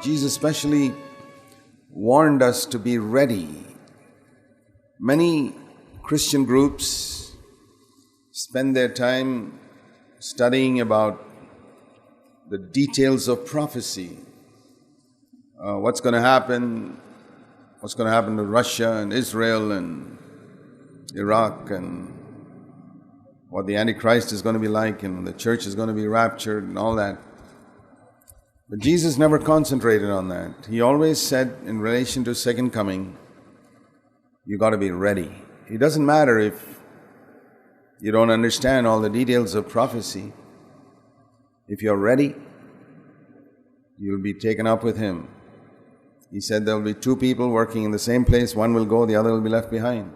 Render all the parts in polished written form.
Jesus especially warned us to be ready. Many Christian groups spend their time studying about the details of prophecy. What's going to happen to Russia and Israel and Iraq, and what the Antichrist is going to be like, and the church is going to be raptured and all that. But Jesus never concentrated on that. He always said in relation to second coming, you got to be ready. It doesn't matter if you don't understand all the details of prophecy. If you're ready, you'll be taken up with Him. He said there will be two people working in the same place. One will go, the other will be left behind.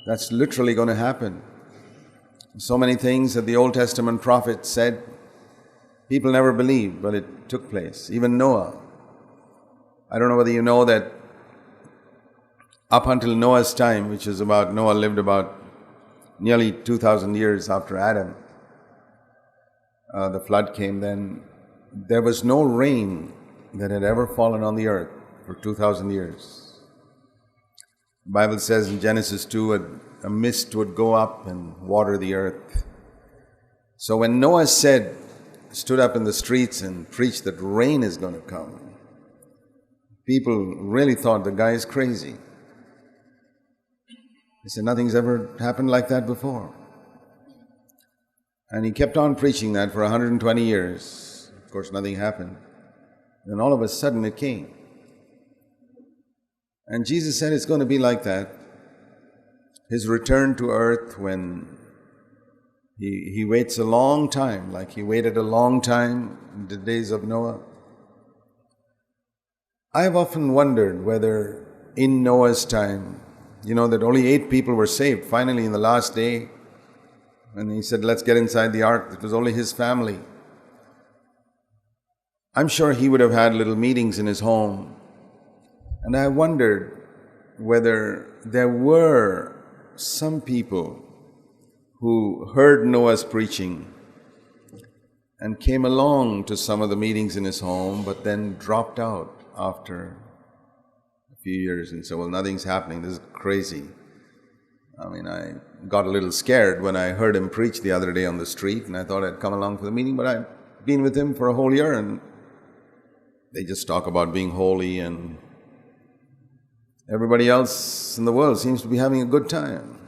That's literally going to happen. So many things that the Old Testament prophets said, people never believed, but it took place. Even Noah. I don't know whether you know that up until Noah's time, which is about, Noah lived about nearly 2,000 years after Adam, the flood came then. There was no rain that had ever fallen on the earth for 2,000 years. The Bible says in Genesis 2, a mist would go up and water the earth. So when Noah stood up in the streets and preached that rain is going to come, people really thought the guy is crazy. He said, nothing's ever happened like that before. And he kept on preaching that for 120 years. Of course, nothing happened. Then all of a sudden it came. And Jesus said it's going to be like that. His return to earth, when he waits a long time, like he waited a long time in the days of Noah. I've often wondered whether in Noah's time, that only 8 people were saved. Finally, in the last day, when he said, let's get inside the ark, it was only his family. I'm sure he would have had little meetings in his home. And I wondered whether there were some people who heard Noah's preaching and came along to some of the meetings in his home, but then dropped out after a few years and said, well, nothing's happening, this is crazy. I got a little scared when I heard him preach the other day on the street, and I thought I'd come along for the meeting, but I've been with him for a whole year, and they just talk about being holy, and everybody else in the world seems to be having a good time.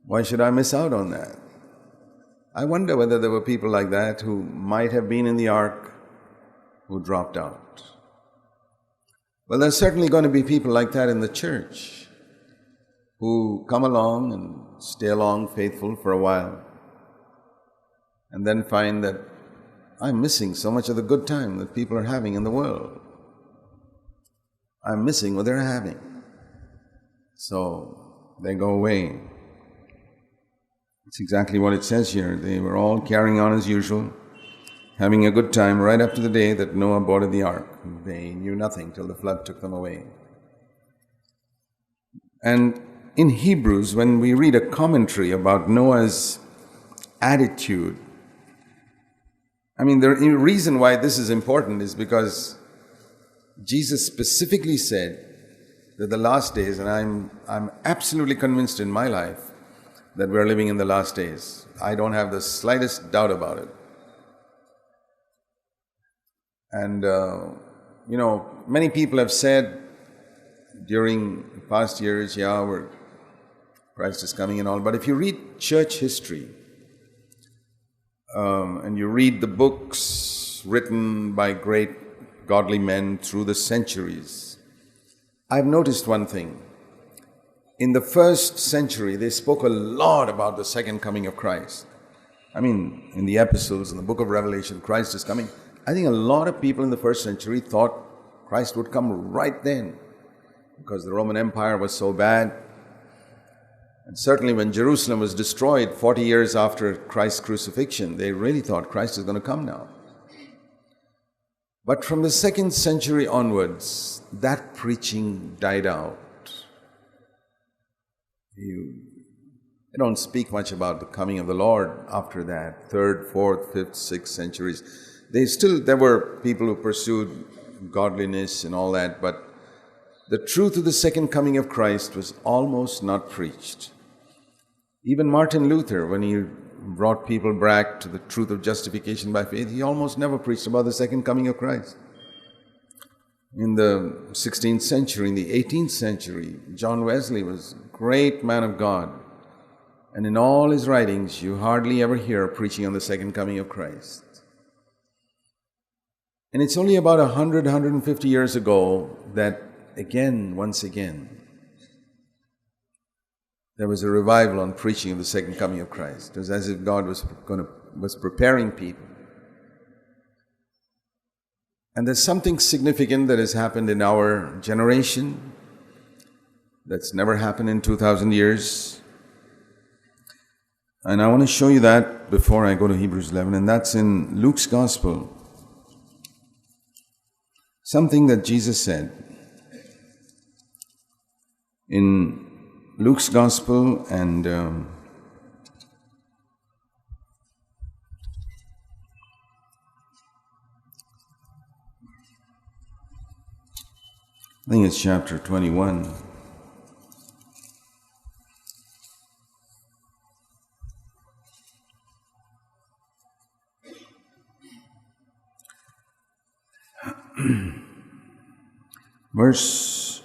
Why should I miss out on that? I wonder whether there were people like that who might have been in the ark who dropped out. Well, there's certainly going to be people like that in the church who come along and stay along faithful for a while and then find that I'm missing so much of the good time that people are having in the world. I'm missing what they're having. So they go away. It's exactly what it says here. They were all carrying on as usual, having a good time right up to the day that Noah boarded the ark. They knew nothing till the flood took them away. And in Hebrews, when we read a commentary about Noah's attitude, the reason why this is important is because Jesus specifically said that the last days, and I'm absolutely convinced in my life that we're living in the last days. I don't have the slightest doubt about it. And, many people have said during past years, Christ is coming and all, but if you read church history, and you read the books written by great godly men through the centuries, I've noticed one thing. In the first century, they spoke a lot about the second coming of Christ. In the epistles, in the book of Revelation, Christ is coming. I think a lot of people in the first century thought Christ would come right then because the Roman Empire was so bad. And certainly when Jerusalem was destroyed 40 years after Christ's crucifixion, they really thought Christ is going to come now. But from the second century onwards, that preaching died out. They don't speak much about the coming of the Lord after that, 3rd, 4th, 5th, 6th centuries. There were people who pursued godliness and all that, but the truth of the second coming of Christ was almost not preached. Even Martin Luther, when he brought people back to the truth of justification by faith, he almost never preached about the second coming of Christ. In the 16th century, in the 18th century, John Wesley was a great man of God. And in all his writings, you hardly ever hear preaching on the second coming of Christ. And it's only about 100, 150 years ago that once again, there was a revival on preaching of the second coming of Christ. It was as if God was preparing people. And there's something significant that has happened in our generation that's never happened in 2,000 years. And I want to show you that before I go to Hebrews 11, and that's in Luke's Gospel. Something that Jesus said in Luke's Gospel, and I think it's chapter 21. Verse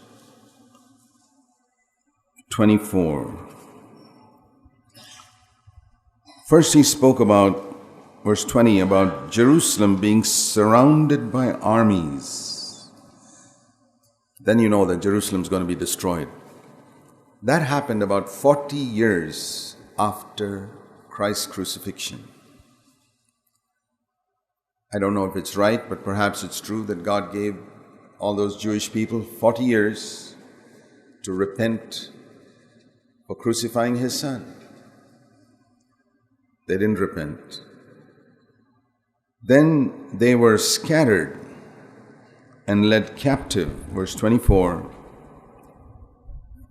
24. First he spoke about, verse 20, about Jerusalem being surrounded by armies. Then you know that Jerusalem is going to be destroyed. That happened about 40 years after Christ's crucifixion. I don't know if it's right, but perhaps it's true that God gave all those Jewish people 40 years to repent for crucifying His Son. They didn't repent. Then they were scattered and led captive. Verse 24.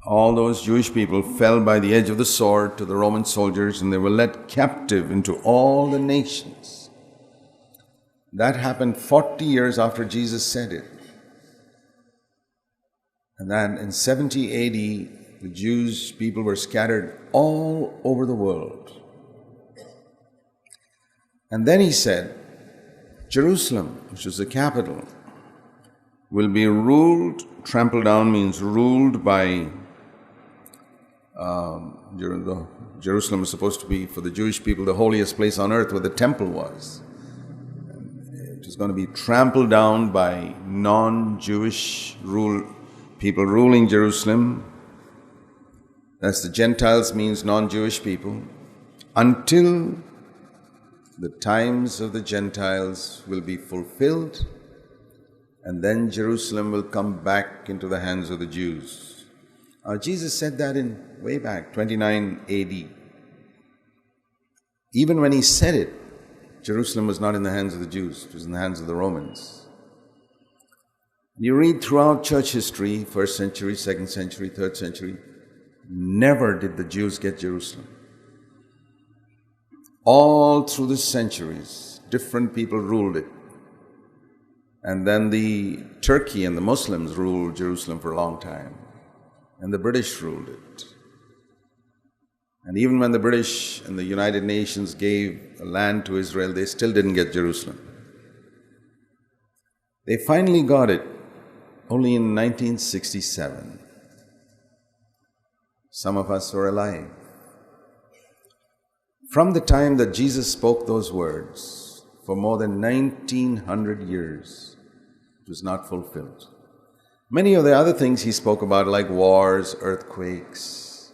All those Jewish people fell by the edge of the sword to the Roman soldiers, and they were led captive into all the nations. That happened 40 years after Jesus said it. And then in 70 AD, the Jewish people were scattered all over the world. And then he said, Jerusalem, which is the capital, will be ruled, trampled down means ruled by, Jerusalem is supposed to be, for the Jewish people, the holiest place on earth where the temple was. It is going to be trampled down by non-Jewish people ruling Jerusalem. That's the Gentiles, means non-Jewish people, until the times of the Gentiles will be fulfilled, and then Jerusalem will come back into the hands of the Jews. Jesus said that in way back, 29 AD. Even when he said it, Jerusalem was not in the hands of the Jews, it was in the hands of the Romans. You read throughout church history, 1st century, 2nd century, 3rd century, never did the Jews get Jerusalem. All through the centuries, different people ruled it. And then the Turkey and the Muslims ruled Jerusalem for a long time. And the British ruled it. And even when the British and the United Nations gave a land to Israel, they still didn't get Jerusalem. They finally got it only in 1967. Some of us were alive. From the time that Jesus spoke those words, for more than 1900 years, it was not fulfilled. Many of the other things he spoke about, like wars, earthquakes,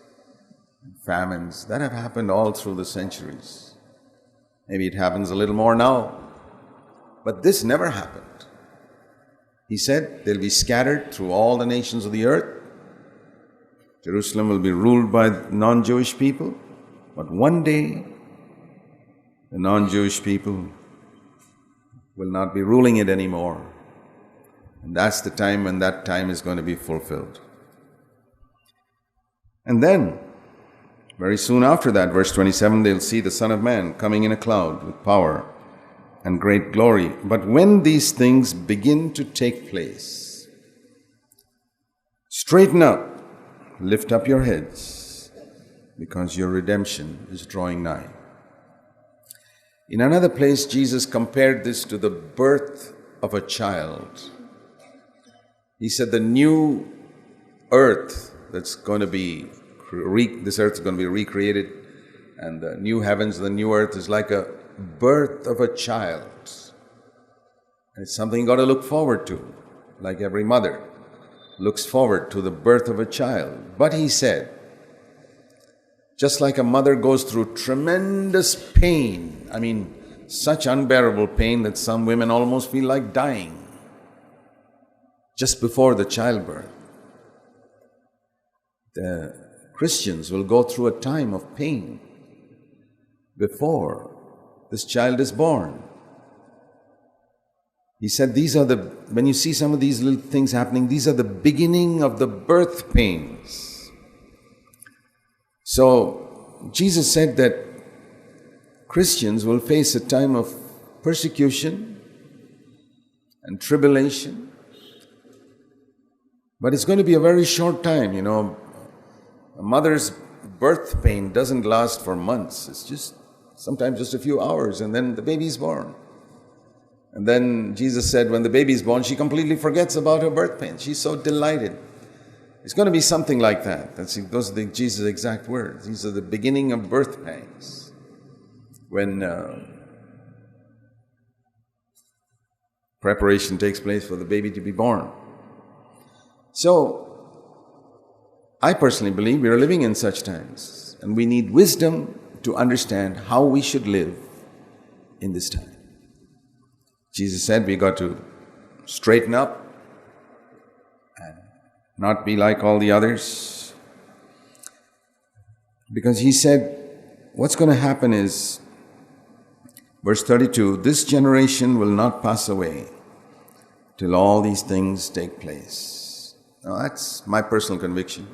famines, that have happened all through the centuries. Maybe it happens a little more now, but this never happened. He said they'll be scattered through all the nations of the earth. Jerusalem will be ruled by non-Jewish people, but one day the non-Jewish people will not be ruling it anymore. And that's the time when that time is going to be fulfilled. And then, very soon after that, verse 27, they'll see the Son of Man coming in a cloud with power and great glory. But when these things begin to take place, straighten up, lift up your heads, because your redemption is drawing nigh. In another place, Jesus compared this to the birth of a child. He said the new earth that's going to be, this earth is going to be recreated, and the new heavens, the new earth is like a birth of a child. And it's something you've got to look forward to, like every mother looks forward to the birth of a child. But he said, just like a mother goes through tremendous pain, such unbearable pain that some women almost feel like dying just before the childbirth, the Christians will go through a time of pain before this child is born. He said when you see some of these little things happening, these are the beginning of the birth pains. So Jesus said that Christians will face a time of persecution and tribulation, but it's going to be a very short time. A mother's birth pain doesn't last for months. It's sometimes just a few hours, and then the baby's born. And then Jesus said when the baby's born, she completely forgets about her birth pain. She's so delighted. It's going to be something like that. Those are Jesus' exact words. These are the beginning of birth pangs. When preparation takes place for the baby to be born. So, I personally believe we are living in such times, and we need wisdom to understand how we should live in this time. Jesus said we got to straighten up and not be like all the others. Because he said, what's going to happen is, verse 32, this generation will not pass away till all these things take place. Now that's my personal conviction.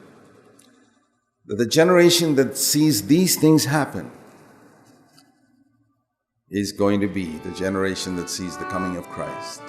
That the generation that sees these things happen is going to be the generation that sees the coming of Christ.